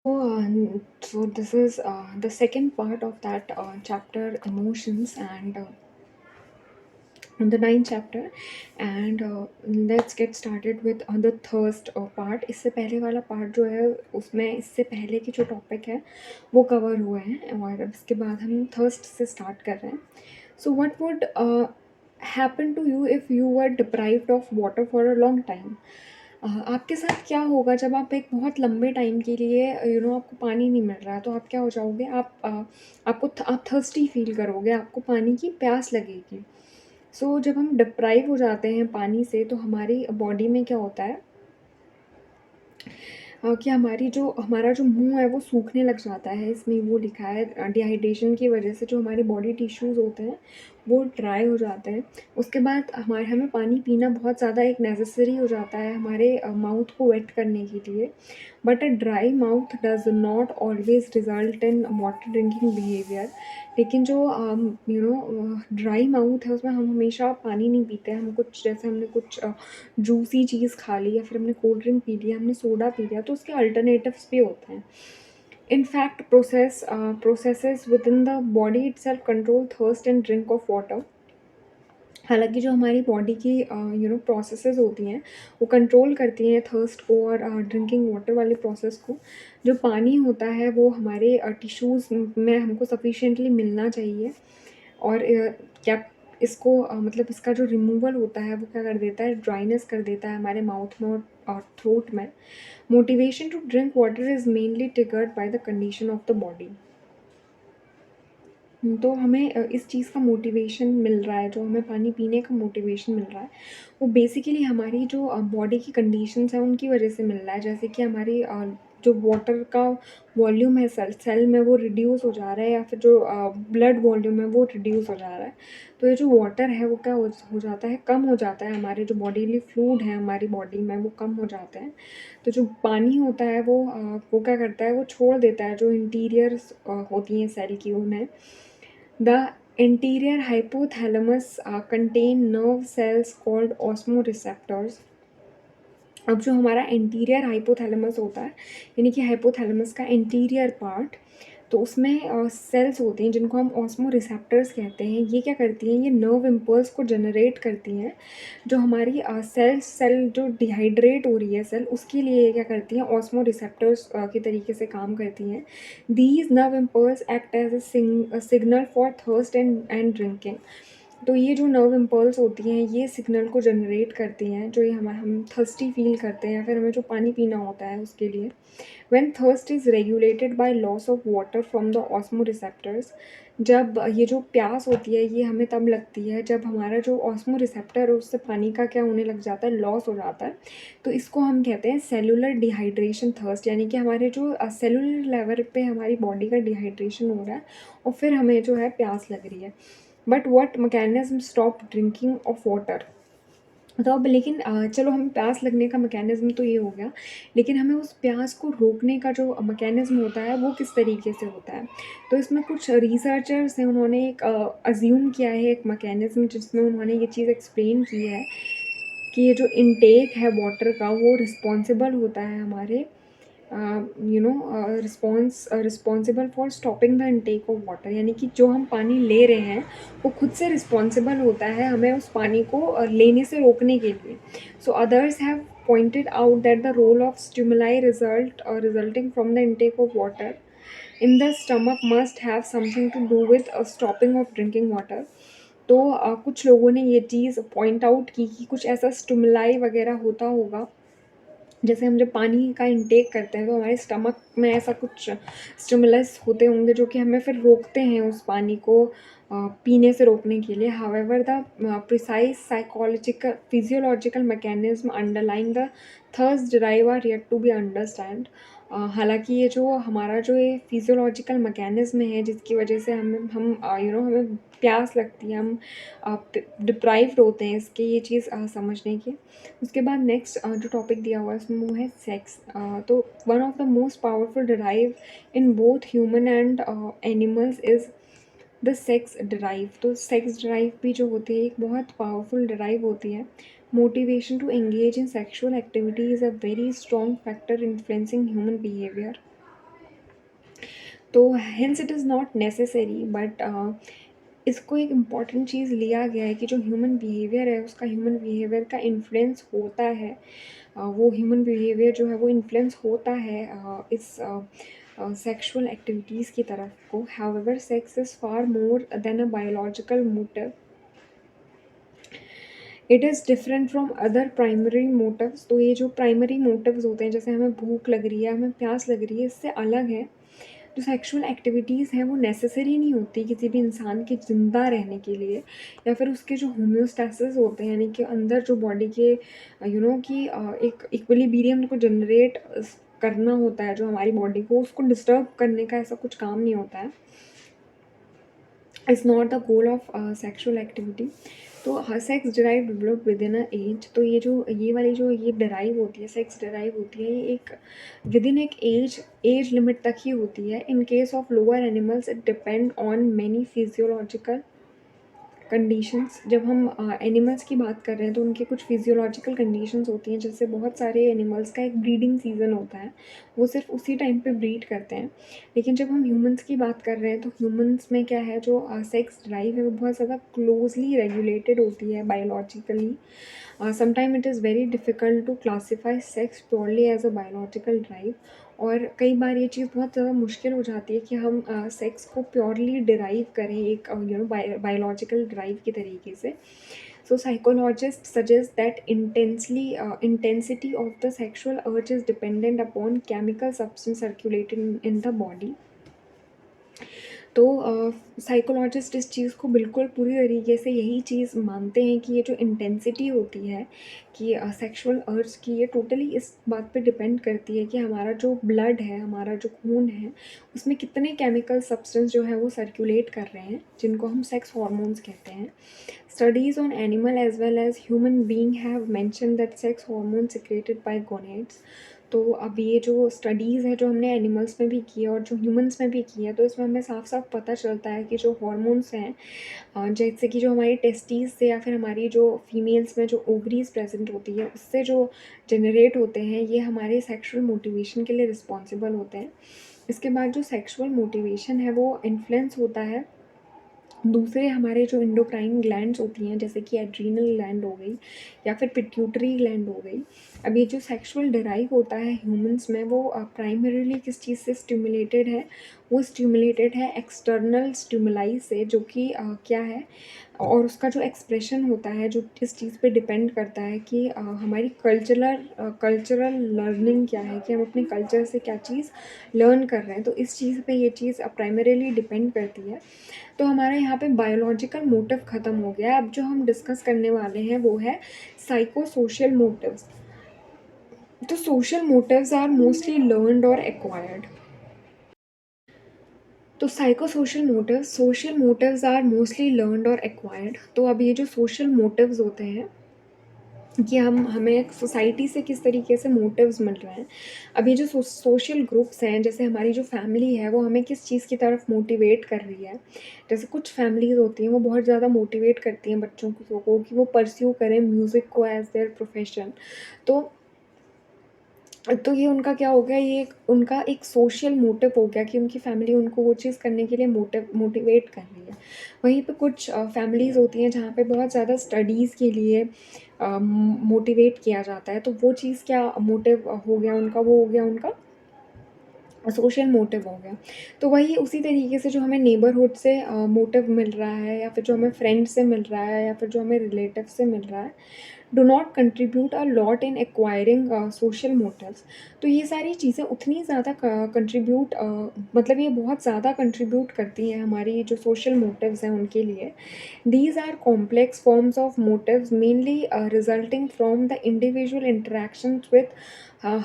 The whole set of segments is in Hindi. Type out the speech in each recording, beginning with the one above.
So this is the second part of that chapter, emotions, and the ninth chapter. And let's get started with the thirst part. इससे पहले वाला part जो है उसमें इससे पहले के जो टॉपिक है वो कवर हुए हैं, और अब इसके बाद हम थर्स्ट से स्टार्ट कर रहे हैं. So what would happen to you if you were deprived of water for a long time? आपके साथ क्या होगा जब आप एक बहुत लंबे टाइम के लिए आपको पानी नहीं मिल रहा है, तो आप क्या हो जाओगे? आप थर्स्टी फील करोगे, आपको पानी की प्यास लगेगी. जब हम डिप्राइव हो जाते हैं पानी से, तो हमारी बॉडी में क्या होता है कि हमारा जो मुंह है वो सूखने लग जाता है. इसमें वो लिखा है डिहाइड्रेशन की वजह से जो हमारे बॉडी टिश्यूज़ होते हैं वो ड्राई हो जाते हैं. उसके बाद हमें पानी पीना बहुत ज़्यादा एक नेसेसरी हो जाता है हमारे माउथ को वेट करने के लिए. But a dry mouth does not always result in water drinking behaviour. लेकिन जो ड्राई माउथ है उसमें हम हमेशा पानी नहीं पीते हैं. हम कुछ जैसे हमने कुछ जूसी चीज़ खा ली या फिर हमने कोल्ड ड्रिंक पी लिया, हमने सोडा पी लिया, तो उसके अल्टरनेटिव्स भी होते हैं. In fact, processes within the body itself control thirst and drink of water. हालांकि जो हमारी बॉडी की प्रोसेसेस होती हैं वो कंट्रोल करती हैं थर्स्ट को और ड्रिंकिंग वाटर वाले प्रोसेस को. जो पानी होता है वो हमारे टिश्यूज़ में हमको सफिशिएंटली मिलना चाहिए. और क्या इसको मतलब इसका जो रिमूवल होता है वो क्या कर देता है, ड्राइनेस कर देता है हमारे माउथ में और थ्रोट में. Motivation to drink water is mainly triggered by the condition of the body. तो हमें इस चीज़ का मोटिवेशन मिल रहा है, जो हमें पानी पीने का मोटिवेशन मिल रहा है वो बेसिकली हमारी जो बॉडी की कंडीशंस हैं उनकी वजह से मिल रहा है. जैसे कि हमारी जो वाटर का वॉल्यूम है सेल में वो रिड्यूस हो जा रहा है, या फिर जो ब्लड वॉल्यूम है वो रिड्यूस हो जा रहा है. तो ये जो वाटर है वो क्या हो जाता है, कम हो जाता है. हमारे जो बॉडीली फ्लूइड है हमारी बॉडी में वो कम हो जाते हैं. तो जो पानी होता है वो क्या करता है, वो छोड़ देता है जो इंटीरियर्स होती हैं सेल की उन्हें. The anterior hypothalamus contain nerve cells called osmoreceptors. अब जो हमारा एंटीरियर हाइपोथैलेमस होता है, यानी कि हाइपोथैलेमस का एंटीरियर पार्ट, तो उसमें सेल्स होती हैं जिनको हम ऑस्मो रिसेप्टर्स कहते हैं. ये क्या करती हैं, ये नर्व इम्पल्स को जनरेट करती हैं. जो हमारी सेल जो डिहाइड्रेट हो रही है सेल, उसके लिए ये क्या करती हैं, ऑस्मो रिसेप्टर्स के तरीके से काम करती हैं. These nerve impulse act as a signal for thirst and drinking. तो ये जो नर्व इम्पल्स होती हैं ये सिग्नल को जनरेट करती हैं, जो ये हम थर्स्टी फील करते हैं या फिर हमें जो पानी पीना होता है उसके लिए. When thirst is regulated by loss of water from the osmoreceptors. जब ये जो प्यास होती है ये हमें तब लगती है जब हमारा जो ऑस्मो रिसेप्टर है उससे पानी का क्या होने लग जाता है, लॉस हो जाता है. तो इसको हम कहते हैं सेलुलर डिहाइड्रेशन थर्स्ट, यानी कि हमारे जो सेलुलर लेवल पे हमारी बॉडी का डिहाइड्रेशन हो रहा है और फिर हमें जो है प्यास लग रही है. But what mechanism stop drinking of water. तो अब लेकिन चलो हमें प्यास लगने का मैकेनिज़्म तो ये हो गया, लेकिन हमें उस प्यास को रोकने का जो मैकेनिज़्म होता है वो किस तरीके से होता है. तो इसमें कुछ रिसर्चर्स हैं, उन्होंने एक अज़्यूम किया है एक मैकेनिज़्म, जिसमें उन्होंने ये चीज़ एक्सप्लेन की है कि ये जो इनटेक है वाटर का वो रिस्पॉन्सिबल होता है हमारे responsible for stopping the intake of water. यानी कि जो हम पानी ले रहे हैं वो खुद से रिस्पॉन्सिबल होता है हमें उस पानी को लेने से रोकने के लिए. So others have pointed out that the role of stimuli resulting from the intake of water in the stomach must have something to do with a stopping of drinking water. तो कुछ लोगों ने ये चीज़ पॉइंट आउट की कि कुछ ऐसा स्टिमुलाई वगैरह होता होगा. जैसे हम जब पानी का इंटेक करते हैं तो हमारे स्टमक में ऐसा कुछ स्टिमुलस होते होंगे जो कि हमें फिर रोकते हैं उस पानी को पीने से रोकने के लिए. However the precise psychological physiological mechanism underlying the thirst drive are yet to be understand. हालांकि ये जो हमारा जो ये फिजियोलॉजिकल मैकेनिज्म है जिसकी वजह से हमें प्यास लगती है, हम डिप्राइव्ड होते हैं इसके, ये चीज़ समझने की. उसके बाद नेक्स्ट जो टॉपिक दिया हुआ है उसमें वो है सेक्स. तो one of the most powerful drive in both human and animals is the sex drive. तो सेक्स ड्राइव भी जो होती है एक बहुत पावरफुल ड्राइव होती है. Motivation to engage in sexual activity is a very strong factor influencing human behaviour. तो hence it is not necessary, but इसको एक इम्पॉर्टेंट चीज़ लिया गया है कि जो ह्यूमन बिहेवियर है उसका ह्यूमन बिहेवियर का इन्फ्लुएंस होता है। वो ह्यूमन बिहेवियर जो है वो इन्फ्लुएंस होता है इस सेक्सुअल एक्टिविटीज़ की तरफ को। However sex is far more than a biological motive, it is different from other primary motives. तो ये जो प्राइमरी मोटिव्स होते हैं, जैसे हमें भूख लग रही है, हमें प्यास लग रही है, इससे अलग है। जो सेक्सुअल एक्टिविटीज़ हैं वो नेसेसरी नहीं होती किसी भी इंसान के ज़िंदा रहने के लिए, या फिर उसके जो होम्योस्टैसिस होते हैं, यानी कि अंदर जो बॉडी के कि एक इक्विलिब्रियम को जनरेट करना होता है जो हमारी बॉडी को, उसको डिस्टर्ब करने का ऐसा कुछ काम नहीं होता है। Is not the goal of sexual activity. तो sex derive develop within a age. तो ये वाली जो ये डिराइव होती है, सेक्स डिराइव होती है, ये एक विद इन एक एज लिमिट तक ही होती है। In case of lower animals it depend on many physiological conditions. जब हम एनिमल्स की बात कर रहे हैं तो उनके कुछ फिजियोलॉजिकल कंडीशंस होती हैं, जैसे बहुत सारे एनिमल्स का एक ब्रीडिंग सीज़न होता है, वो सिर्फ उसी टाइम पे ब्रीड करते हैं। लेकिन जब हम ह्यूमंस की बात कर रहे हैं तो ह्यूमंस में क्या है, जो सेक्स ड्राइव है वो बहुत ज़्यादा क्लोजली रेगुलेटेड होती है biologically. Sometime it is very difficult to classify sex purely as a biological drive. और कई बार ये चीज़ बहुत ज़्यादा मुश्किल हो जाती है कि हम सेक्स को प्योरली डिराइव करें एक बायोलॉजिकल ड्राइव की तरीके से। So psychologist suggest that intensity of the sexual urge is dependent upon chemical substance circulated in the body. तो साइकोलॉजिस्ट इस चीज़ को बिल्कुल पूरी तरीके से यही चीज़ मानते हैं कि ये जो इंटेंसिटी होती है कि सेक्सुअल अर्ज की, ये टोटली इस बात पे डिपेंड करती है कि हमारा जो ब्लड है, हमारा जो खून है, उसमें कितने केमिकल सब्सटेंस जो है वो सर्कुलेट कर रहे हैं, जिनको हम सेक्स हॉर्मोन्स कहते हैं। Studies on animal as well as human being have mention that sex hormone secreted by gonads. तो अब ये जो स्टडीज़ है जो हमने एनिमल्स में भी की है और जो ह्यूमंस में भी की है, तो इसमें हमें साफ साफ पता चलता है कि जो हॉर्मोन्स हैं, जैसे कि जो हमारी टेस्टीज से या फिर हमारी जो फीमेल्स में जो ओवरीज प्रेजेंट होती है उससे जो जनरेट होते हैं, ये हमारे सेक्सुअल मोटिवेशन के लिए रिस्पॉन्सिबल होते हैं। इसके बाद जो सेक्सुअल मोटिवेशन है वो इन्फ्लुएंस होता है दूसरे हमारे जो एंडोक्राइन ग्लैंड्स होती हैं, जैसे कि एड्रीनल ग्लैंड हो गई या फिर पिट्यूटरी ग्लैंड हो गई। अब ये जो सेक्सुअल ड्राइव होता है ह्यूमंस में, वो प्राइमरीली किस चीज़ से स्टिमुलेटेड है, वो स्टिमुलेटेड है एक्सटर्नल स्टिमुलाई से, जो कि क्या है, और उसका जो एक्सप्रेशन होता है जो इस चीज़ पे डिपेंड करता है कि हमारी कल्चरल लर्निंग क्या है, कि हम अपने कल्चर से क्या चीज़ लर्न कर रहे हैं। तो इस चीज़ पे ये चीज़ प्राइमरीली डिपेंड करती है। तो हमारा यहाँ पे बायोलॉजिकल मोटिव ख़त्म हो गया है। अब जो हम डिस्कस करने वाले हैं वो है साइको सोशल मोटिव्स। तो social motives are mostly learned और एक्वायर्ड। तो अब ये जो सोशल मोटिव्स होते हैं कि हमें एक सोसाइटी से किस तरीके से मोटिव्स मिल रहे हैं। अब ये जो सोशल ग्रुप्स हैं, जैसे हमारी जो फैमिली है वो हमें किस चीज़ की तरफ मोटिवेट कर रही है। जैसे कुछ फैमिलीज़ होती हैं वो बहुत ज़्यादा मोटिवेट करती हैं बच्चों को कि वो परस्यू करें म्यूज़िक को एज देयर प्रोफेशन। तो तो ये उनका क्या हो गया, ये उनका एक सोशल मोटिव हो गया कि उनकी फैमिली उनको वो चीज़ करने के लिए मोटिवेट कर रही है। वहीं पे कुछ फैमिलीज़ होती हैं जहाँ पे बहुत ज़्यादा स्टडीज़ के लिए मोटिवेट किया जाता है। तो वो चीज़ क्या मोटिव हो गया उनका, वो हो गया उनका सोशल मोटिव हो गया। तो वही उसी तरीके से जो हमें नेबरहुड से मोटिव मिल रहा है, या फिर जो हमें फ्रेंड से मिल रहा है, या फिर जो हमें रिलेटिव से मिल रहा है, do not contribute a lot in acquiring social motives. तो ये सारी चीज़ें उतनी ज़्यादा कंट्रीब्यूट मतलब ये बहुत ज़्यादा कंट्रीब्यूट करती हैं हमारी जो सोशल मोटिव्स हैं उनके लिए। These are complex forms of motives, mainly resulting from the individual interactions with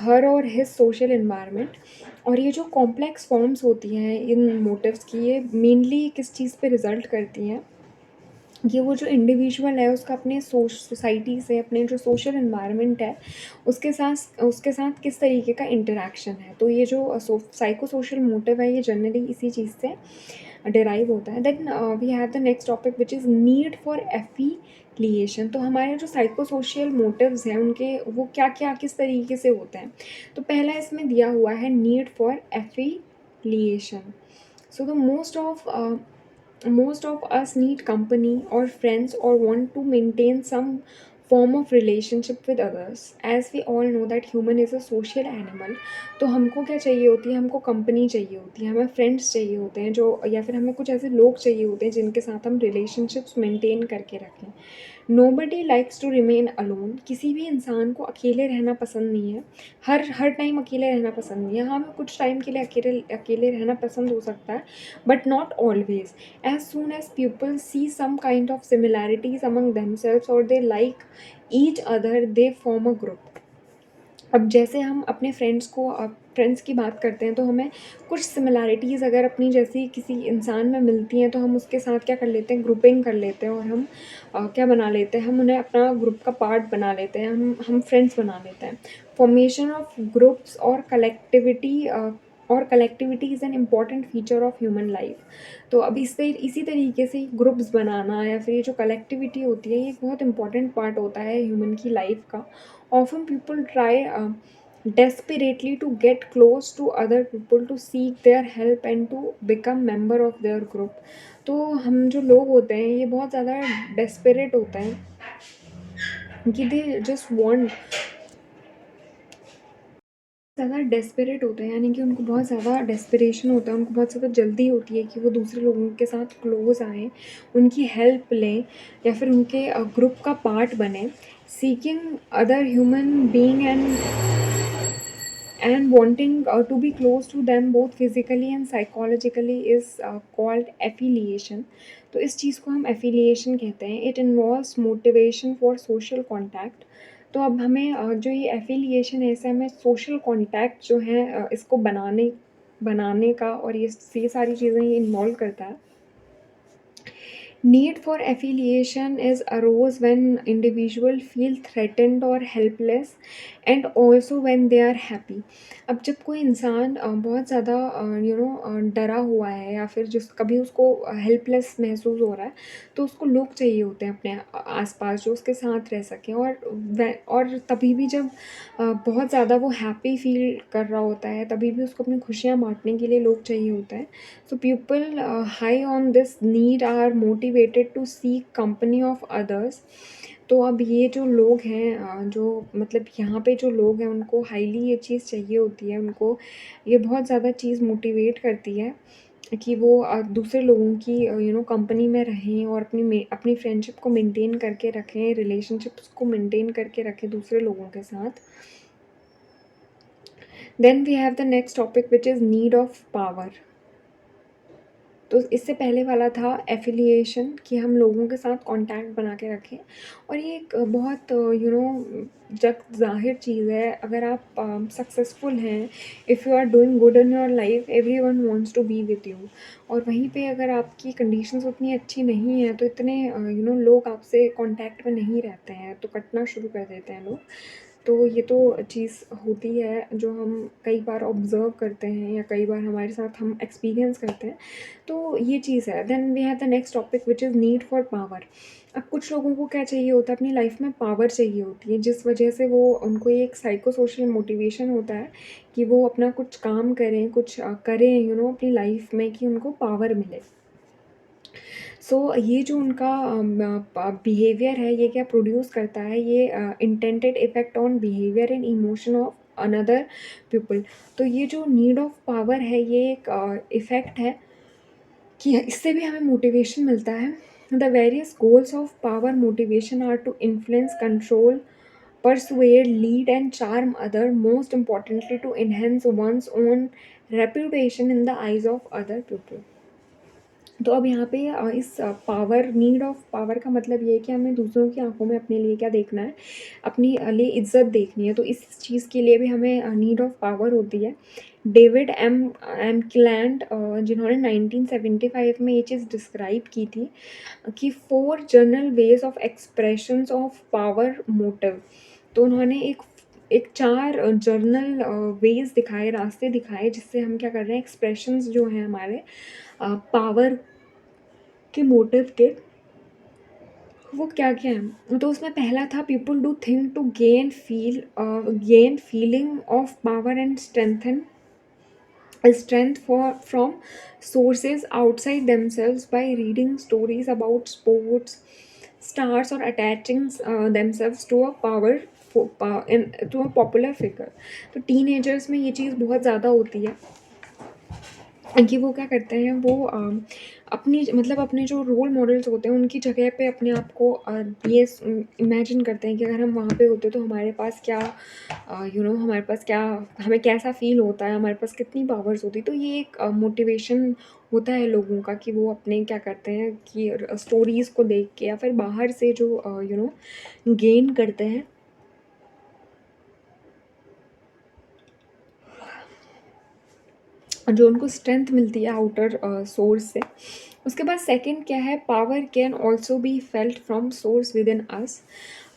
her or his social environment। और ये जो कॉम्प्लेक्स फॉर्म्स होती हैं इन मोटिव्स की, ये मेनली किस चीज़ पे रिज़ल्ट करती हैं, ये वो जो इंडिविजुअल है उसका अपने सोसाइटी से, अपने जो सोशल एनवायरनमेंट है उसके साथ किस तरीके का इंटरेक्शन है। तो ये जो साइको सोशल मोटिव है ये जनरली इसी चीज़ से डिराइव होता है। Then we have the next topic which is need for affiliation. तो हमारे जो साइको सोशल मोटिव्स हैं उनके वो क्या क्या किस तरीके से होते हैं। तो पहला इसमें दिया हुआ है need for liation. So the most of us need company or friends or want to maintain some form of relationship with others. As we all know that human is a social animal. तो हमको क्या चाहिए होती है, हमको कंपनी चाहिए होती है, हमें फ्रेंड्स चाहिए होते हैं जो, या फिर हमें कुछ ऐसे लोग चाहिए होते हैं जिनके साथ हम रिलेशनशिप्स मेंटेन करके रखें. Nobody likes to remain alone. किसी भी इंसान को अकेले रहना पसंद नहीं है. हर टाइम अकेले रहना पसंद नहीं है. हाँ, हमें कुछ टाइम के लिए अकेले अकेले रहना पसंद हो सकता है, but not always. As soon as people see some kind of similarities among themselves or they like each other, they form a group. अब जैसे हम अपने फ्रेंड्स की बात करते हैं तो हमें कुछ सिमिलैरिटीज़ अगर अपनी जैसी किसी इंसान में मिलती हैं तो हम उसके साथ क्या कर लेते हैं, ग्रुपिंग कर लेते हैं, और हम क्या बना लेते हैं, हम उन्हें अपना ग्रुप का पार्ट बना लेते हैं, हम फ्रेंड्स बना लेते हैं. फॉर्मेशन ऑफ ग्रुप्स और collectivity is an important feature of human life. तो अब इसी तरीके से ग्रुप्स बनाना या फिर ये जो कलेक्टिविटी होती है, ये एक बहुत इंपॉर्टेंट पार्ट होता है ह्यूमन की लाइफ का. Often people try desperately to get close to other people to seek their help and to become member of their group. तो हम जो लोग होते हैं ये बहुत ज़्यादा desperate होते हैं कि they just want, ज़्यादा डेस्परेट होते हैं, यानी कि उनको बहुत ज़्यादा डेस्परेशन होता है, उनको बहुत ज़्यादा जल्दी होती है कि वो दूसरे लोगों के साथ क्लोज़ आएँ, उनकी हेल्प लें या फिर उनके ग्रुप का पार्ट बनें. Seeking other human being and wanting to be close to them both physically and psychologically is called affiliation. तो इस चीज़ को हम affiliation कहते हैं. It involves motivation for social contact. तो अब हमें जो ये affiliation है इससे हमें social contact जो है इसको बनाने का, और ये सारी चीज़ें ये इन्वॉल्व करता है. Need for affiliation is arose when individual feel threatened or helpless and also when they are happy. अब जब कोई इंसान बहुत ज़्यादा डरा हुआ है या फिर जिस कभी उसको हेल्पलेस महसूस हो रहा है, तो उसको लोग चाहिए होते हैं अपने आसपास जो उसके साथ रह सकें. और तभी भी जब बहुत ज़्यादा वो हैप्पी फील कर रहा होता है, तभी भी उसको अपनी खुशियाँ बांटने के लिए लोग चाहिए होते हैं. So people high on this need are motivated to seek company of others. तो अब ये जो लोग हैं जो मतलब यहाँ पे जो लोग हैं उनको हाईली ये चीज़ चाहिए होती है, उनको ये बहुत ज़्यादा चीज़ मोटिवेट करती है कि वो दूसरे लोगों की कंपनी में रहें और अपनी फ्रेंडशिप को मेंटेन करके रखें, रिलेशनशिप्स को मेंटेन करके रखें दूसरे लोगों के साथ. Then we have the next topic which is need of power. तो इससे पहले वाला था एफिलिएशन, कि हम लोगों के साथ कांटेक्ट बना के रखें. और ये एक बहुत जग ज़ाहिर चीज़ है. अगर आप सक्सेसफुल हैं, if you are doing good in your life, everyone wants to be with you. और वहीं पे अगर आपकी कंडीशंस उतनी अच्छी नहीं हैं तो इतने लोग आपसे कांटेक्ट में नहीं रहते हैं, तो कटना शुरू कर देते हैं लोग. तो ये तो चीज़ होती है जो हम कई बार ऑब्ज़र्व करते हैं या कई बार हमारे साथ हम एक्सपीरियंस करते हैं. तो ये चीज़ है. Then we have the next topic which is need for power. अब कुछ लोगों को क्या चाहिए होता है, अपनी लाइफ में पावर चाहिए होती है, जिस वजह से वो उनको ये एक साइको सोशल मोटिवेशन होता है कि वो अपना कुछ काम करें, कुछ करें अपनी लाइफ में, कि उनको पावर मिले. सो ये जो उनका बिहेवियर है ये क्या प्रोड्यूस करता है, ये intended effect on behaviour and emotion of another people. तो ये जो नीड ऑफ पावर है ये एक इफ़ेक्ट है कि इससे भी हमें मोटिवेशन मिलता है. The various goals of power motivation are to influence, control, persuade, lead and charm other, most importantly to enhance one's own reputation in the eyes of other people. तो अब यहाँ पे इस नीड ऑफ पावर का मतलब ये है कि हमें दूसरों की आंखों में अपने लिए क्या देखना है, अपनी लिए इज्जत देखनी है. तो इस चीज़ के लिए भी हमें नीड ऑफ पावर होती है. डेविड एम क्लैंट जिन्होंने 1975 में ये चीज़ डिस्क्राइब की थी कि 4 general ways of expressions of power motive. तो उन्होंने एक 4 जर्नल वेज दिखाए, रास्ते दिखाए, जिससे हम क्या कर रहे हैं, एक्सप्रेशंस जो हैं हमारे पावर के मोटिव के, वो क्या क्या है. तो उसमें पहला था people do think to gain feeling of power and strengthen strength from sources outside themselves by reading stories about sports stars or attaching themselves to a to a popular figure. तो टीनेजर्स में ये चीज़ बहुत ज़्यादा होती है कि वो क्या करते हैं, वो अपनी मतलब अपने जो रोल मॉडल्स होते हैं उनकी जगह पे अपने आप को ये इमेजिन करते हैं कि अगर हम वहाँ पे होते तो हमारे पास क्या हमारे पास क्या, हमें कैसा फील होता है, हमारे पास कितनी पावर्स होती। तो ये एक मोटिवेशन होता है लोगों का कि वो अपने क्या करते हैं कि स्टोरीज़ को देख के या फिर बाहर से जो गेन करते हैं, जो उनको स्ट्रेंथ मिलती है आउटर सोर्स से। उसके बाद सेकंड क्या है, power can also be felt from source within us.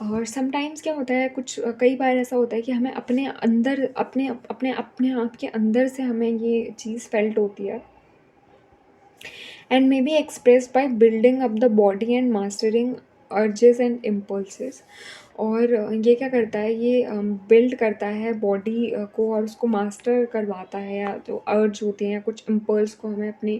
और समटाइम्स क्या होता है, कई बार ऐसा होता है कि हमें अपने अंदर अपने आप के अंदर से हमें ये चीज़ फेल्ट होती है, and may be expressed by building up the body and mastering urges and impulses। और ये क्या करता है, ये बिल्ड करता है बॉडी को और उसको मास्टर करवाता है, या जो अर्ज होते हैं या कुछ इम्पल्स को हमें अपने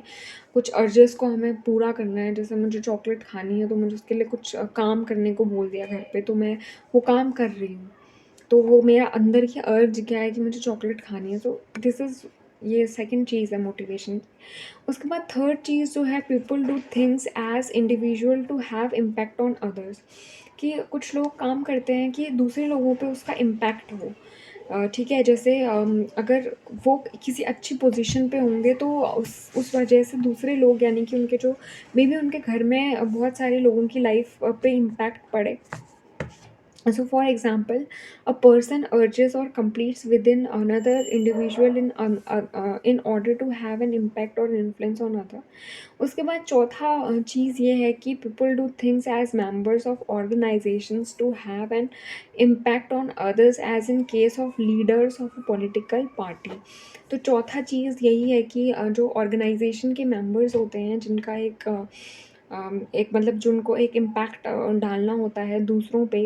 कुछ अर्जेस को हमें पूरा करना है। जैसे मुझे चॉकलेट खानी है तो मुझे उसके लिए कुछ काम करने को बोल दिया घर पे, तो मैं वो काम कर रही हूँ। तो वो मेरा अंदर की अर्ज क्या है कि मुझे चॉकलेट खानी है। तो दिस इज़, ये सेकंड चीज़ है मोटिवेशन। उसके बाद थर्ड चीज़ जो है, people do things as individual to have impact on others. कि कुछ लोग काम करते हैं कि दूसरे लोगों पे उसका इम्पैक्ट हो। ठीक है, जैसे अगर वो किसी अच्छी पोजीशन पे होंगे तो उस वजह से दूसरे लोग, यानी कि उनके जो मे बी उनके घर में बहुत सारे लोगों की लाइफ पे इम्पैक्ट पड़े। So, for example, a person urges or completes within another individual in order to have an impact or influence on other। उसके बाद चौथा चीज़ ये है कि people do things as members of organizations to have an impact on others, as in case of leaders of a political party। तो चौथा चीज़ यही है कि जो ऑर्गेनाइजेशन के मेंबर्स होते हैं जिनका एक मतलब जिनको एक इम्पैक्ट डालना होता है दूसरों पे,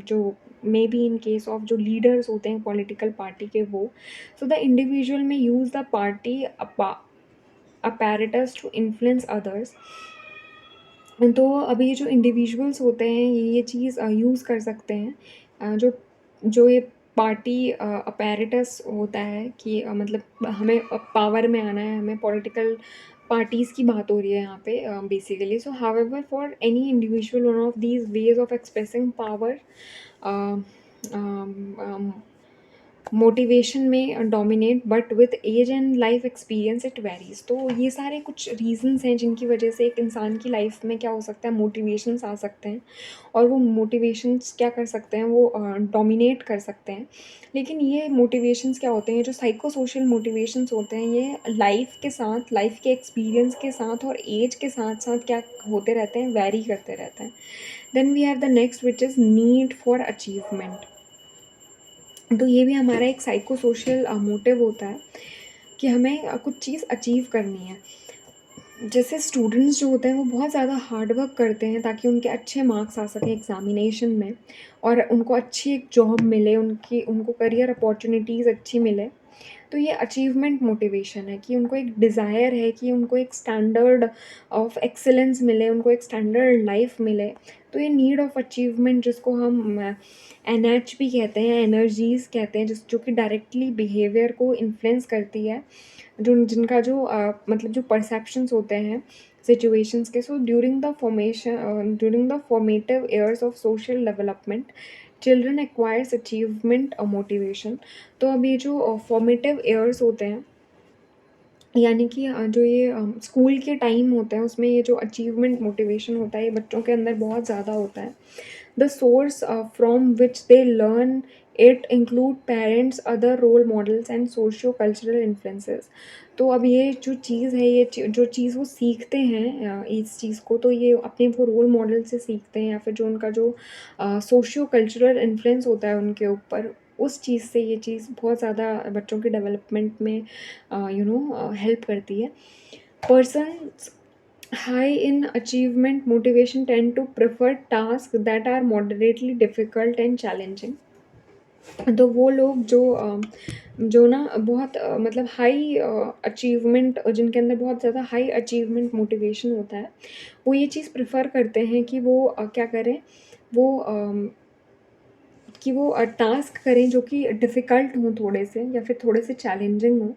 जो may be in case of जो लीडर्स होते हैं पॉलिटिकल पार्टी के, वो सो द इंडिविजुअल में use the party apparatus to influence others। तो अभी ये जो इंडिविजुअल्स होते हैं ये चीज़ यूज़ कर सकते हैं, जो जो ये पार्टी अपैरेटस होता है कि मतलब हमें पावर में आना है, हमें पॉलिटिकल पार्टीज़ की बात हो रही है यहाँ पे basically. So however for any individual one of these ways of expressing power motivation में dominate, but with age and life experience it varies. तो ये सारे कुछ रीजंस हैं जिनकी वजह से एक इंसान की लाइफ में क्या हो सकता है, मोटिवेशंस आ सकते हैं, और वो मोटिवेशंस क्या कर सकते हैं, वो डोमिनेट कर सकते हैं। लेकिन ये मोटिवेशंस क्या होते हैं, जो साइको सोशल मोटिवेशंस होते हैं, ये लाइफ के साथ, लाइफ के एक्सपीरियंस के साथ और एज के साथ साथ क्या होते रहते हैं, वेरी करते रहते हैं। Then we have the next which is need for achievement. तो ये भी हमारा एक साइको सोशल मोटिव होता है कि हमें कुछ चीज़ अचीव करनी है। जैसे स्टूडेंट्स जो होते हैं वो बहुत ज़्यादा हार्ड वर्क करते हैं ताकि उनके अच्छे मार्क्स आ सकें एग्ज़ामिनेशन में, और उनको अच्छी एक जॉब मिले, उनको करियर अपॉर्चुनिटीज़ अच्छी मिले। तो ये अचीवमेंट मोटिवेशन है कि उनको एक डिज़ायर है कि उनको एक स्टैंडर्ड ऑफ एक्सीलेंस मिले, उनको एक स्टैंडर्ड लाइफ मिले। तो ये नीड ऑफ अचीवमेंट, जिसको हम एनएचपी कहते हैं, एनर्जीज़ कहते हैं, जो कि डायरेक्टली बिहेवियर को इन्फ्लुएंस करती है, जो जिनका जो मतलब जो परसेप्शंस होते हैं सिचुएशंस के। So during the formative years of social development, children acquires achievement और मोटिवेशन। तो अब ये जो फॉर्मेटिव ईयर्स होते हैं, यानी कि जो ये स्कूल के टाइम होते हैं, उसमें ये जो अचीवमेंट मोटिवेशन होता है ये बच्चों के अंदर बहुत ज़्यादा होता है। The source from which they learn it include parents, other role models and socio cultural influences. तो अब ये जो चीज़ है, जो चीज़ वो सीखते हैं इस चीज़ को, तो ये अपने वो रोल मॉडल से सीखते हैं, या फिर जो उनका जो सोशियो कल्चरल इन्फ्लुएंस होता है उनके ऊपर, उस चीज़ से ये चीज़ बहुत ज़्यादा बच्चों के डेवलपमेंट में हेल्प करती है। Persons high in achievement motivation tend to prefer tasks that are moderately difficult and challenging। तो वो लोग जो ना बहुत मतलब हाई अचीवमेंट, जिनके अंदर बहुत ज़्यादा हाई अचीवमेंट मोटिवेशन होता है, वो ये चीज़ प्रेफ़र करते हैं कि वो क्या करें, वो टास्क करें जो कि डिफ़िकल्ट हों थोड़े से, या फिर थोड़े से चैलेंजिंग हों।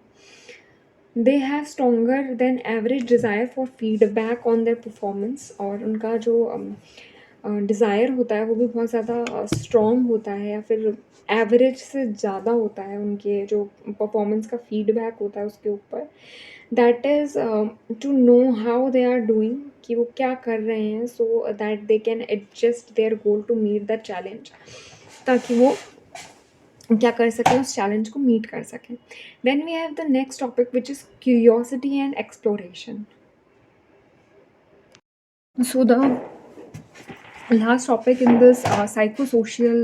They have stronger than average desire for feedback on their performance, और उनका जो डिज़ायर होता है वो भी बहुत ज़्यादा स्ट्रॉन्ग होता है, या फिर एवरेज से ज़्यादा होता है उनके जो परफॉर्मेंस का फीडबैक होता है उसके ऊपर। That is to know how they are doing, कि वो क्या कर रहे हैं, so that they can adjust their goal to meet the challenge, ताकि वो क्या कर सकें, उस चैलेंज को मीट कर सकें। Then we have the next topic which is curiosity and exploration. So the last topic in this psychosocial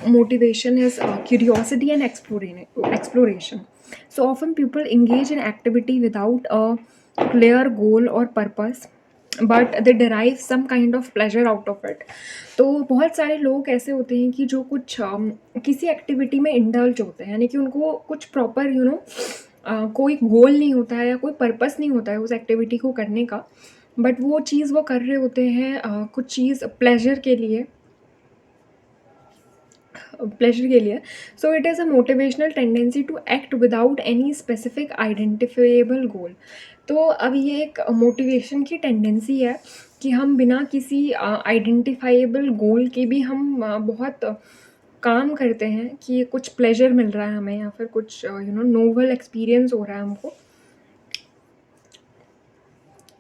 motivation is curiosity and exploration. So often people engage in activity without a clear goal or purpose, but they derive some kind of pleasure out of it. तो बहुत सारे लोग ऐसे होते हैं कि जो कुछ किसी एक्टिविटी में इंडल्ज होते हैं, यानी कि उनको कुछ प्रॉपर कोई गोल नहीं होता है या कोई पर्पस नहीं होता है उस एक्टिविटी को करने का, बट वो चीज़ वो कर रहे होते हैं कुछ चीज़ प्लेजर के लिए। So it is a motivational tendency to act without any specific identifiable goal. तो अब ये एक मोटिवेशन की टेंडेंसी है कि हम बिना किसी आइडेंटिफाइबल गोल के भी हम बहुत काम करते हैं कि कुछ प्लेजर मिल रहा है हमें, या फिर कुछ नोवल एक्सपीरियंस हो रहा है हमको,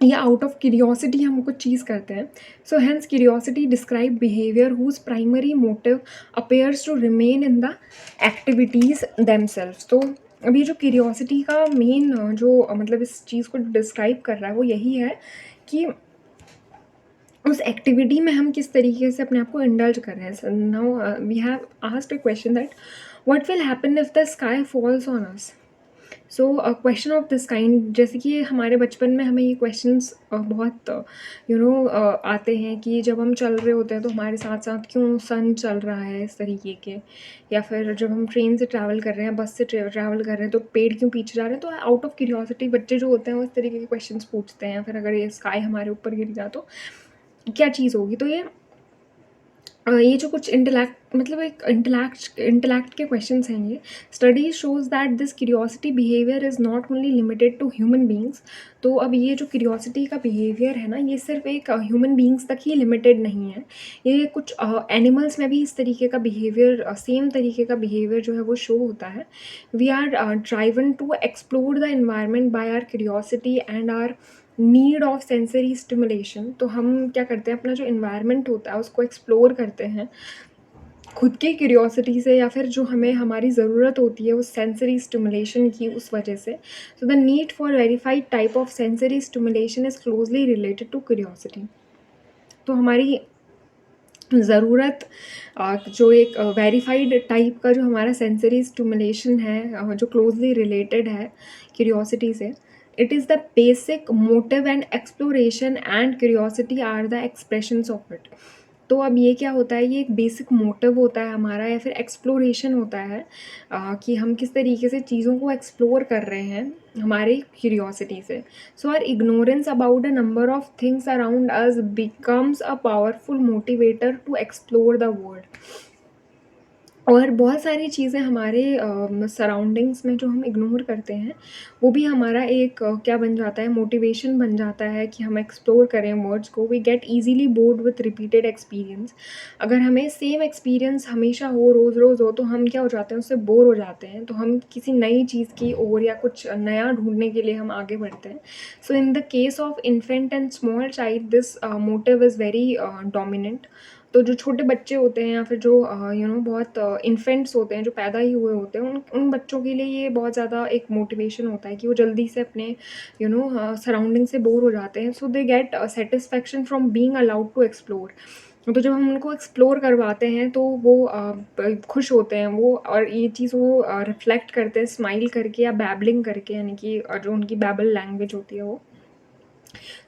या आउट ऑफ क्यूरियोसिटी हम कुछ चीज़ करते हैं। So hence curiosity describe behaviour whose primary motive appears to remain in the activities themselves. तो अभी जो क्यूरियोसिटी का मेन मतलब इस चीज़ को डिस्क्राइब कर रहा है वो यही है कि उस एक्टिविटी में हम किस तरीके से अपने आप को इंडल्ज कर रहे हैं। Now we have asked a question that what will happen if the sky falls on us. So question of this kind, जैसे कि हमारे बचपन में हमें ये क्वेश्चंस बहुत आते हैं कि जब हम चल रहे होते हैं तो हमारे साथ साथ क्यों सन चल रहा है इस तरीके के, या फिर जब हम ट्रेन से ट्रैवल कर रहे हैं, बस से ट्रैवल कर रहे हैं, तो पेड़ क्यों पीछे जा रहे हैं। तो आउट ऑफ क्यूरियोसिटी बच्चे जो होते हैं वो इस तरीके के क्वेश्चंस पूछते हैं। फिर अगर ये स्काई हमारे ऊपर गिर गया तो क्या चीज़ होगी। तो ये जो कुछ इंटेलेक्ट मतलब एक इंटेलेक्ट के क्वेश्चंस हैं ये। Study shows that this curiosity behaviour is not only limited to human beings. तो अब ये जो क्यूरियोसिटी का बिहेवियर है ना, ये सिर्फ एक ह्यूमन बींग्स तक ही लिमिटेड नहीं है। ये कुछ एनिमल्स में भी इस तरीके का बिहेवियर, सेम तरीके का बिहेवियर जो है वो शो होता है। We are driven to explore the environment by our curiosity and our need of sensory stimulation. तो हम क्या करते हैं, अपना जो इन्वायरमेंट होता है उसको एक्सप्लोर करते हैं खुद की क्यूरियोसिटी से, या फिर जो हमें हमारी ज़रूरत होती है उस सेंसरी स्टिमुलेशन की, उस वजह से। So the need for verified type of sensory stimulation is closely related to curiosity. तो हमारी ज़रूरत जो एक वेरीफाइड टाइप का जो हमारा सेंसरी स्टिमुलेशन है, जो क्लोजली रिलेटेड है क्यूरियोसिटी से, it is the basic motive and exploration and curiosity are the expressions of it. तो अब ये क्या होता है, ये एक बेसिक मोटिव होता है हमारा, या फिर एक्सप्लोरेशन होता है कि हम किस तरीके से चीज़ों को एक्सप्लोर कर रहे हैं हमारी क्यूरियोसिटी से। So our ignorance about a number of things around us becomes a powerful motivator to explore the world. और बहुत सारी चीज़ें हमारे सराउंडिंग्स में जो हम इग्नोर करते हैं, वो भी हमारा एक क्या बन जाता है, मोटिवेशन बन जाता है कि हम एक्सप्लोर करें वर्ड्स को। We get easily bored with repeated experience. अगर हमें सेम एक्सपीरियंस हमेशा हो, रोज़-रोज़ हो, तो हम क्या हो जाते हैं, उससे बोर हो जाते हैं। तो हम किसी नई चीज़ की ओर या कुछ नया ढूँढने के लिए हम आगे बढ़ते हैं। So in the case of infant and small child this motive is very dominant. तो जो छोटे बच्चे होते हैं, या फिर जो बहुत इन्फेंट्स होते हैं, जो पैदा ही हुए होते हैं, उन उन बच्चों के लिए ये बहुत ज़्यादा एक मोटिवेशन होता है कि वो जल्दी से अपने सराउंडिंग से बोर हो जाते हैं। So they get satisfaction from being allowed to explore. तो जब हम उनको एक्सप्लोर करवाते हैं तो वो खुश होते हैं वो, और ये चीज़ वो रिफ्लेक्ट करते हैं स्माइल करके या बैबलिंग करके, यानी कि जो उनकी बैबल लैंग्वेज होती है वो।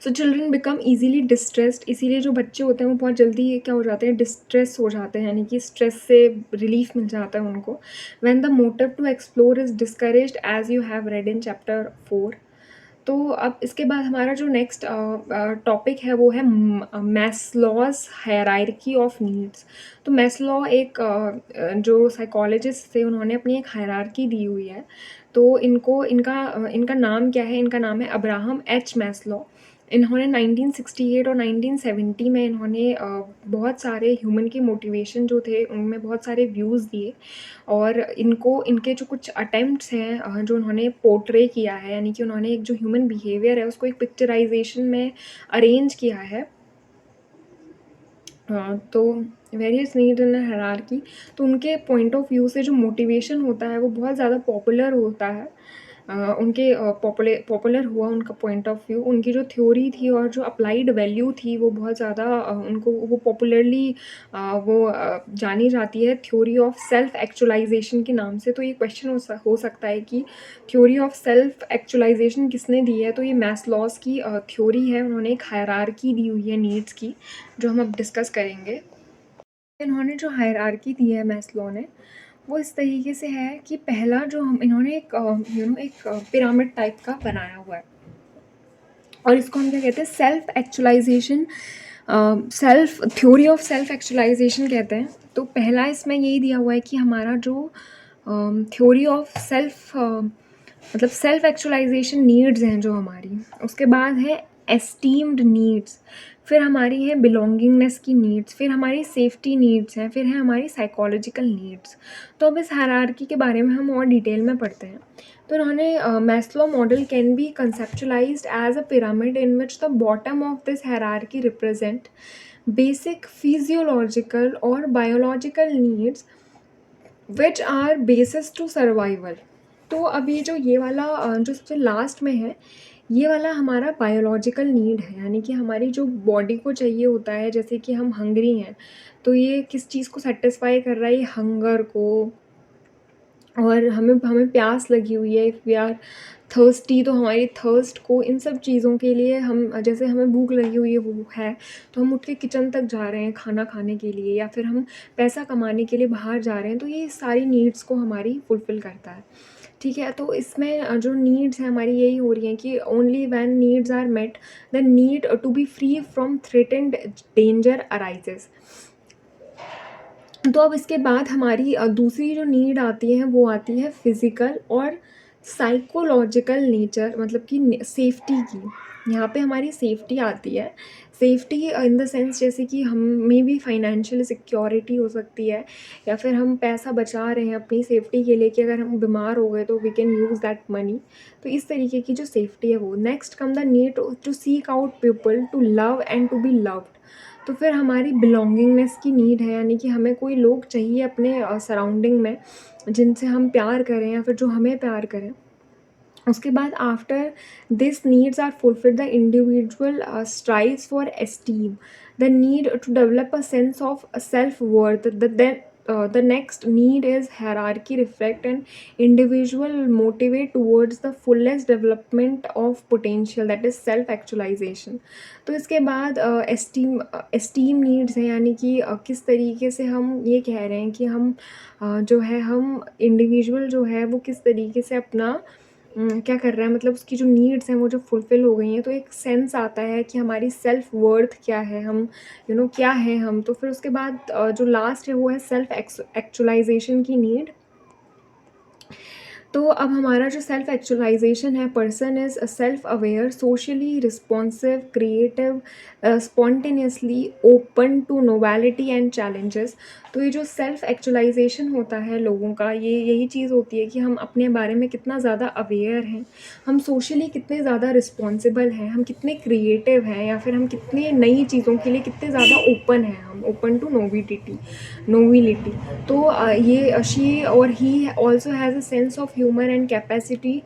So children become easily distressed, इसीलिए जो बच्चे होते हैं वो बहुत जल्दी क्या हो जाते हैं, डिस्ट्रेस हो जाते हैं, यानी कि स्ट्रेस से रिलीफ मिल जाता है उनको। When the motive to explore is discouraged as you have read in chapter 4। तो अब इसके बाद हमारा जो नेक्स्ट टॉपिक है वो है मैस्लॉज़ हायरार्की ऑफ नीड्स। तो मैस्लॉ एक जो साइकोलॉजिस्ट थे उन्होंने अपनी एक हायरार्की दी हुई है। तो इनका नाम क्या है? इनका नाम है अब्राहम एच मैस्लो। इन्होंने 1968 और 1970 में इन्होंने बहुत सारे ह्यूमन के मोटिवेशन जो थे उनमें बहुत सारे व्यूज़ दिए, और इनके जो कुछ अटेम्प्ट्स हैं जो उन्होंने पोर्ट्रे किया है, यानी कि उन्होंने एक जो ह्यूमन बिहेवियर है उसको एक पिक्चराइजेशन में अरेंज किया है। तो वेरियस नीड्स इन हायरार्की, तो उनके पॉइंट ऑफ व्यू से जो मोटिवेशन होता है वो बहुत ज़्यादा पॉपुलर होता है। उनके पॉपुलर हुआ उनका पॉइंट ऑफ व्यू, उनकी जो थ्योरी थी और जो अप्लाइड वैल्यू थी वो बहुत ज़्यादा उनको वो पॉपुलरली जानी जाती है थ्योरी ऑफ सेल्फ एक्चुअलाइजेशन के नाम से। तो ये क्वेश्चन हो सकता है कि थ्योरी ऑफ सेल्फ एक्चुअलाइजेशन किसने दी है? तो ये मैस्लॉस की थ्योरी है, उन्होंने एक हायरार्की दी हुई है नीड्स की, जो हम अब डिस्कस करेंगे। इन्होंने जो हायरार्की दी है मैस्लो ने, वो इस तरीके से है कि पहला जो हम इन्होंने एक एक पिरामिड टाइप का बनाया हुआ है, और इसको हम क्या कहते हैं? Self actualization, self theory of self actualization कहते हैं। तो पहला इसमें यही दिया हुआ है कि हमारा जो थ्योरी ऑफ सेल्फ मतलब सेल्फ एक्चुअलाइजेशन नीड्स हैं जो हमारी, उसके बाद है एस्टीम्ड नीड्स, फिर हमारी है बिलोंगिंगनेस की नीड्स, फिर हमारी सेफ्टी नीड्स हैं, फिर है हमारी साइकोलॉजिकल नीड्स। तो अब इस हायरार्की के बारे में हम और डिटेल में पढ़ते हैं। तो इन्होंने Maslow model can be conceptualized as a pyramid in which the bottom of this hierarchy represent basic physiological और biological needs which are basis to survival. तो अभी जो ये वाला जो सबसे लास्ट में है, ये वाला हमारा बायोलॉजिकल नीड है, यानी कि हमारी जो बॉडी को चाहिए होता है, जैसे कि हम हंग्री हैं तो ये किस चीज़ को सेटिस्फाई कर रहा है? ये हंगर को, और हमें हमें प्यास लगी हुई है, इफ़ वी आर थर्स्टी तो हमारी थर्स्ट को, इन सब चीज़ों के लिए हम, जैसे हमें भूख लगी हुई है वो है तो हम उठ के किचन तक जा रहे हैं खाना खाने के लिए, या फिर हम पैसा कमाने के लिए बाहर जा रहे हैं, तो ये सारी नीड्स को हमारी फुलफ़िल करता है। ठीक है, तो इसमें जो नीड्स हैं हमारी यही हो रही हैं कि only when needs are met the need to be free from threatened danger arises. तो अब इसके बाद हमारी दूसरी जो नीड आती है वो आती है फिज़िकल और साइकोलॉजिकल नेचर, मतलब कि सेफ्टी की। यहाँ पे हमारी सेफ्टी आती है, सेफ्टी इन द सेंस जैसे कि हम में भी फाइनेंशियल सिक्योरिटी हो सकती है, या फिर हम पैसा बचा रहे हैं अपनी सेफ्टी के लिए कि अगर हम बीमार हो गए तो we can use that money. तो इस तरीके की जो सेफ्टी है वो। Next come the need to seek out people to love and to be loved. तो फिर हमारी बिलोंगिंगनेस की नीड है, यानी कि हमें कोई लोग चाहिए अपने सराउंडिंग में जिनसे हम प्यार करें या फिर जो हमें प्यार करें। उसके बाद after this needs are fulfilled the individual strives for esteem, the need to develop a sense of self worth. The next need is hierarchy reflect an individual motivate towards the fullest development of potential, that is self actualization। तो इसके बाद एस्टीम नीड्स हैं, यानी कि किस तरीके से हम ये कह रहे हैं कि हम जो है हम इंडिविजुअल जो है वो किस तरीके से अपना क्या कर रहा है, मतलब उसकी जो नीड्स हैं वो जो फुलफ़िल हो गई हैं, तो एक सेंस आता है कि हमारी सेल्फ वर्थ क्या है, हम क्या है हम। तो फिर उसके बाद जो लास्ट है वो है सेल्फ एक्चुअलाइजेशन की नीड। तो अब हमारा जो सेल्फ एक्चुअलाइजेशन है, person is self aware, socially responsive, creative, spontaneously open to novelty and challenges. तो ये जो सेल्फ एक्चुअलाइजेशन होता है लोगों का, ये यही चीज़ होती है कि हम अपने बारे में कितना ज़्यादा अवेयर हैं, हम सोशली कितने ज़्यादा रिस्पॉन्सिबल हैं, हम कितने क्रिएटिव हैं, या फिर हम कितने नई चीज़ों के लिए कितने ज़्यादा ओपन हैं, हम ओपन टू नोविलिटी। तो ये शी और he also has a sense of humour and capacity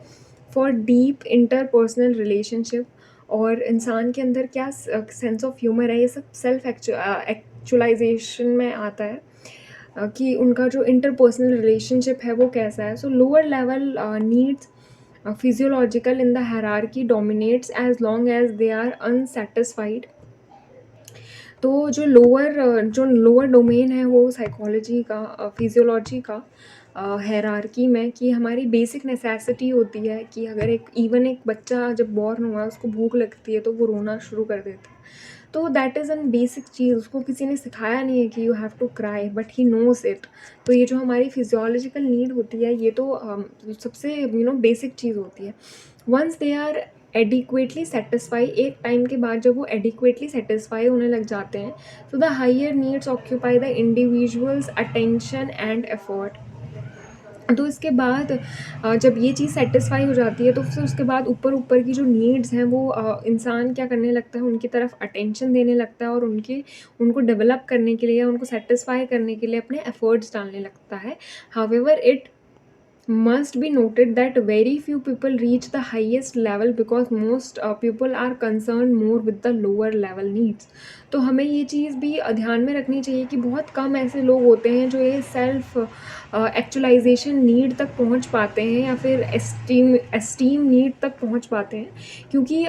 for deep interpersonal relationship. और इंसान के अंदर क्या सेंस ऑफ ह्यूमर है, ये सब सेल्फ एक्चुअलाइजेशन में आता है कि उनका जो इंटरपर्सनल रिलेशनशिप है वो कैसा है। सो lower level needs physiological in the hierarchy dominates as long as they are unsatisfied. तो जो लोअर डोमेन है वो साइकोलॉजी का, फिजियोलॉजी का, हायरार्की में, कि हमारी बेसिक नेसेसिटी होती है कि अगर एक बच्चा जब बॉर्न हुआ उसको भूख लगती है तो वो रोना शुरू कर देता है। तो दैट इज़ एन बेसिक चीज़, उसको किसी ने सिखाया नहीं है कि you have to cry, but he knows it. तो ये जो हमारी फिजियोलॉजिकल नीड होती है ये तो सबसे बेसिक चीज़ होती है। Once they are adequately satisfy, एक टाइम के बाद जब वो एडिक्वेटली सेटिस्फाई होने लग जाते हैं, so the higher needs occupy the individual's attention and effort. तो इसके बाद जब ये चीज़ सेटिस्फाई हो जाती है तो फिर उसके बाद ऊपर ऊपर की जो नीड्स हैं वो इंसान क्या करने लगता है, उनकी तरफ अटेंशन देने लगता है और उनको डेवलप करने के लिए या उनको सेटिस्फाई करने के लिए अपने एफर्ट्स डालने लगता है। However it must be noted that very few people reach the highest level because most people are concerned more with the lower level needs. तो हमें ये चीज़ भी ध्यान में रखनी चाहिए कि बहुत कम ऐसे लोग होते हैं जो ये सेल्फ एक्चुअलाइजेशन नीड तक पहुंच पाते हैं या फिर एस्टीम नीड तक पहुंच पाते हैं, क्योंकि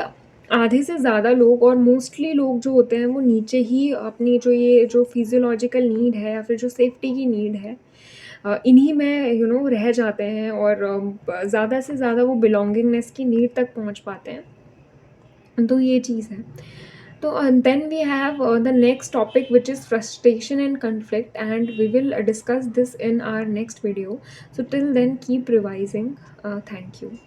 आधे से ज़्यादा लोग और मोस्टली लोग जो होते हैं वो नीचे ही अपनी जो फिजियोलॉजिकल नीड है या फिर जो सेफ्टी की नीड है, इन्हीं में रह जाते हैं और ज़्यादा से ज़्यादा वो बिलोंगिंगनेस की नीड तक पहुंच पाते हैं। तो ये चीज़ है। तो then we have the next topic which is frustration and conflict, and we will discuss this in our next video. So till then, keep revising. Thank you.